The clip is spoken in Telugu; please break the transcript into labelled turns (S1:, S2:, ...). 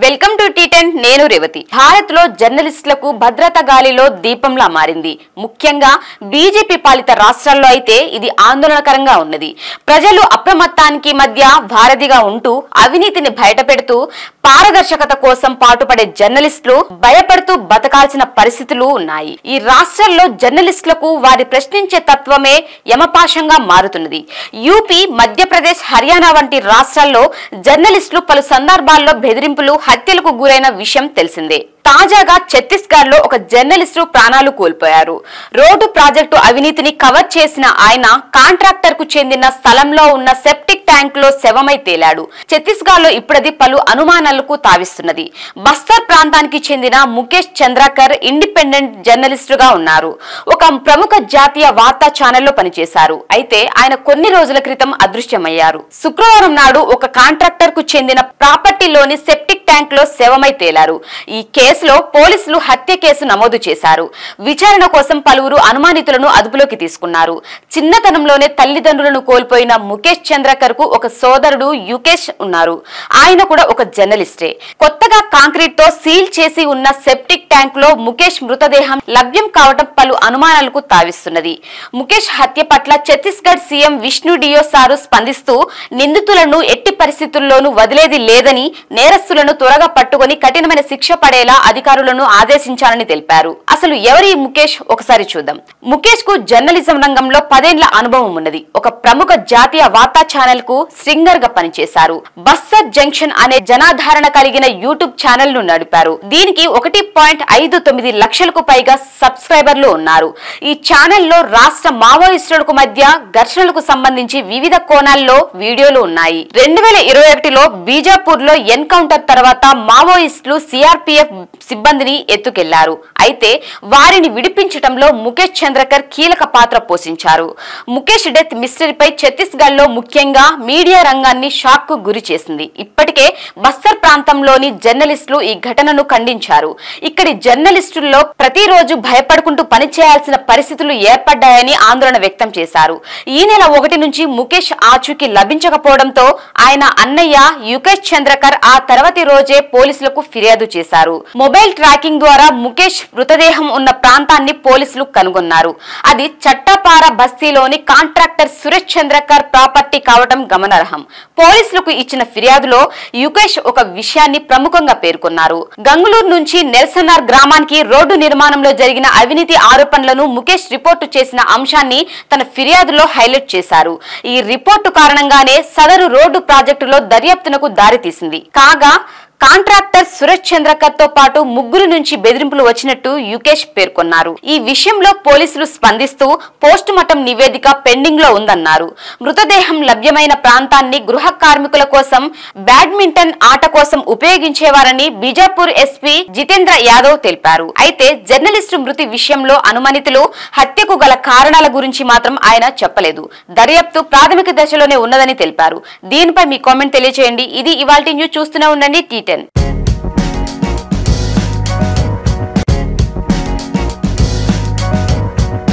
S1: వెల్కమ్ టు టీ10 నేను రేవతి. భారత్ లో జర్నలిస్టులకు భద్రత గాలిలో దీపంలా మారింది. ముఖ్యంగా బీజేపీ పాలిత రాష్ట్రాల్లో అయితే ఇది ఆందోళనకరంగా ఉన్నది. ప్రజలు అప్రమత్తానికి మధ్య వారధిగా ఉంటూ అవినీతిని బయటపెడుతూ పారదర్శకత కోసం పాటుపడే జర్నలిస్టులు భయపడుతూ బతకాల్సిన పరిస్థితులు ఉన్నాయి. ఈ రాష్ట్రాల్లో జర్నలిస్టులకు వారి ప్రశ్నించే తత్వమే యమపాశంగా మారుతున్నది. యూపీ, మధ్యప్రదేశ్, హర్యానా వంటి రాష్ట్రాల్లో జర్నలిస్టులు పలు సందర్భాల్లో బెదిరింపులు, హత్యలకు గురైన విషయం తెలిసిందే. తాజాగా ఛత్తీస్గఢ్ లో ఒక జర్నలిస్టు ప్రాణాలు కోల్పోయారు. రోడ్డు ప్రాజెక్టు అవినీతిని కవర్ చేసిన ఆయన కాంట్రాక్టర్ కు చెందిన స్థలంలో ఉన్న సెప్టిక్ ట్యాంక్ లో శవమై తేలాడు. ఛత్తీస్గఢ్ లో ఇప్పుడది పలు అనుమానాలకు తావిస్తున్నది. బస్తర్ ప్రాంతానికి చెందిన ముఖేష్ చంద్రకర్ ఇండిపెండెంట్ జర్నలిస్టుగా ఉన్నారు. ఒక ప్రముఖ జాతీయ వార్తా ఛానల్లో పనిచేశారు. అయితే ఆయన కొన్ని రోజుల క్రితం అదృశ్యమయ్యారు. శుక్రవారం నాడు ఒక కాంట్రాక్టర్ కు చెందిన ప్రాపర్టీలోని సెప్టిక్ ట్యాంక్ లో శవమై తేలారు. ఈ కేసులో పోలీసులు హత్య కేసు నమోదు చేశారు. విచారణ కోసం పలువురు అనుమానితులను అదుపులోకి తీసుకున్నారు. చిన్నతనంలోనే తల్లిదండ్రులను కోల్పోయిన ముఖేష్ చంద్రకర్ కు ఒక సోదరుడు యుకేష్ ఉన్నారు. ఆయన కూడా ఒక జర్నలిస్టే. కొత్తగా కాంక్రీట్ తో సీల్ చేసి ఉన్న సెప్టిక్ ట్యాంక్ లో ముఖేష్ మృతదేహం లభ్యం కావడం పలు అనుమానాలకు తావిస్తున్నది. ముఖేష్ హత్య పట్ల ఛత్తీస్గఢ్ సీఎం విష్ణు డియో సారు స్పందిస్తూ నిందితులను ఎట్టి పరిస్థితుల్లోనూ వదిలేది లేదని, నేరస్తులను త్వరగా పట్టుకుని కఠినమైన శిక్ష పడేలా అధికారులను ఆదేశించాలని తెలిపారు. అసలు ఎవరి ముఖేష్ ఒకసారి చూద్దాం. ముఖేష్ కు జర్నలిజం రంగంలో 10 ఏళ్ల అనుభవం ఉన్నది. ఒక ప్రముఖ జాతీయ వార్తా ఛానల్ కు సింగర్ గా పనిచేశారు. బస్తర్ జంక్షన్ అనే జనాధారణ కలిగిన యూట్యూబ్ ఛానల్ ను నడిపారు. దీనికి 1.59 లక్షలకు పైగా సబ్స్క్రైబర్లు ఉన్నారు. ఈ ఛానల్ లో రాష్ట్ర మావోయిస్టులకు మధ్య ఘర్షణలకు సంబంధించి వివిధ కోణాల్లో వీడియోలు ఉన్నాయి. 2021లో బీజాపూర్ లో ఎన్కౌంటర్ తర్వాత మావోయిస్టులు సిఆర్పీఎఫ్ సిబ్బందిని ఎత్తుకెళ్లారు. అయితే వారిని విడిపించడంలో ముఖేష్ చంద్రకర్ కీలక పాత్ర పోషించారు. ముఖేష్ డెత్ మిస్టరీపై ఛత్తీస్గఢ్ లో ముఖ్యంగా మీడియా రంగాన్ని షాక్ కు గురి చేసింది. ఇప్పటికే బస్తర్ ప్రాంతంలోని జర్నలిస్టులు ఈ ఘటనను ఖండించారు. ఇక్కడి జర్నలిస్టుల్లో ప్రతిరోజు భయపడుకుంటూ పనిచేయాల్సిన పరిస్థితులు ఏర్పడ్డాయని ఆందోళన వ్యక్తం చేశారు. ఈ నెల 1 నుంచి ముఖేష్ ఆచూకీ లభించకపోవడంతో ఆయన అన్నయ్య యుకేష్ చంద్రకర్ ఆ తర్వాతి రోజే పోలీసులకు ఫిర్యాదు చేశారు. మొబైల్ ట్రాకింగ్ ద్వారా ముఖేష్ మృతదేహం ఉన్న ప్రాంతాన్ని పోలీసులు కనుగొన్నారు. అది చట్టపార బస్తీలోని కాంట్రాక్టర్ సురేష్ చంద్రకర్ ప్రాపర్టీ కావడం గమనార్హం. పోలీసులకు ఇచ్చిన ఫిర్యాదులో యుకేష్ ఒక విషయాన్ని ప్రముఖంగా పేర్కొన్నారు. గంగులూరు నుంచి నెల్సనార్ గ్రామానికి రోడ్డు నిర్మాణంలో జరిగిన అవినీతి ఆరోపణలను ముఖేష్ రిపోర్టు చేసిన అంశాన్ని తన ఫిర్యాదులో హైలైట్ చేశారు. ఈ రిపోర్టు కారణంగానే సదరు రోడ్డు ప్రాజెక్టులో దర్యాప్తునకు దారితీసింది. కాగా కాంట్రాక్టర్ సురేష్ చంద్రకర్ తో పాటు 3 నుంచి బెదిరింపులు వచ్చినట్టు యుకేష్ పేర్కొన్నారు. ఈ విషయంలో పోలీసులు స్పందిస్తూ పోస్ట్ మార్టం నివేదిక పెండింగ్ లో ఉందన్నారు. మృతదేహం లభ్యమైన ప్రాంతాన్ని గృహ కార్మికుల కోసం, బ్యాడ్మింటన్ ఆట కోసం ఉపయోగించేవారని బీజాపూర్ ఎస్పీ జితేంద్ర యాదవ్ తెలిపారు. అయితే జర్నలిస్టు మృతి విషయంలో అనుమానితులు హత్యకు గల కారణాల గురించి మాత్రం ఆయన చెప్పలేదు. దర్యాప్తు ప్రాథమిక దశలోనే ఉన్నదని తెలిపారు. దీనిపై మీ కామెంట్ తెలియజేయండి. ఇది ఇవాల్టి న్యూస్. చూస్తూనే ఉండండి టీ10.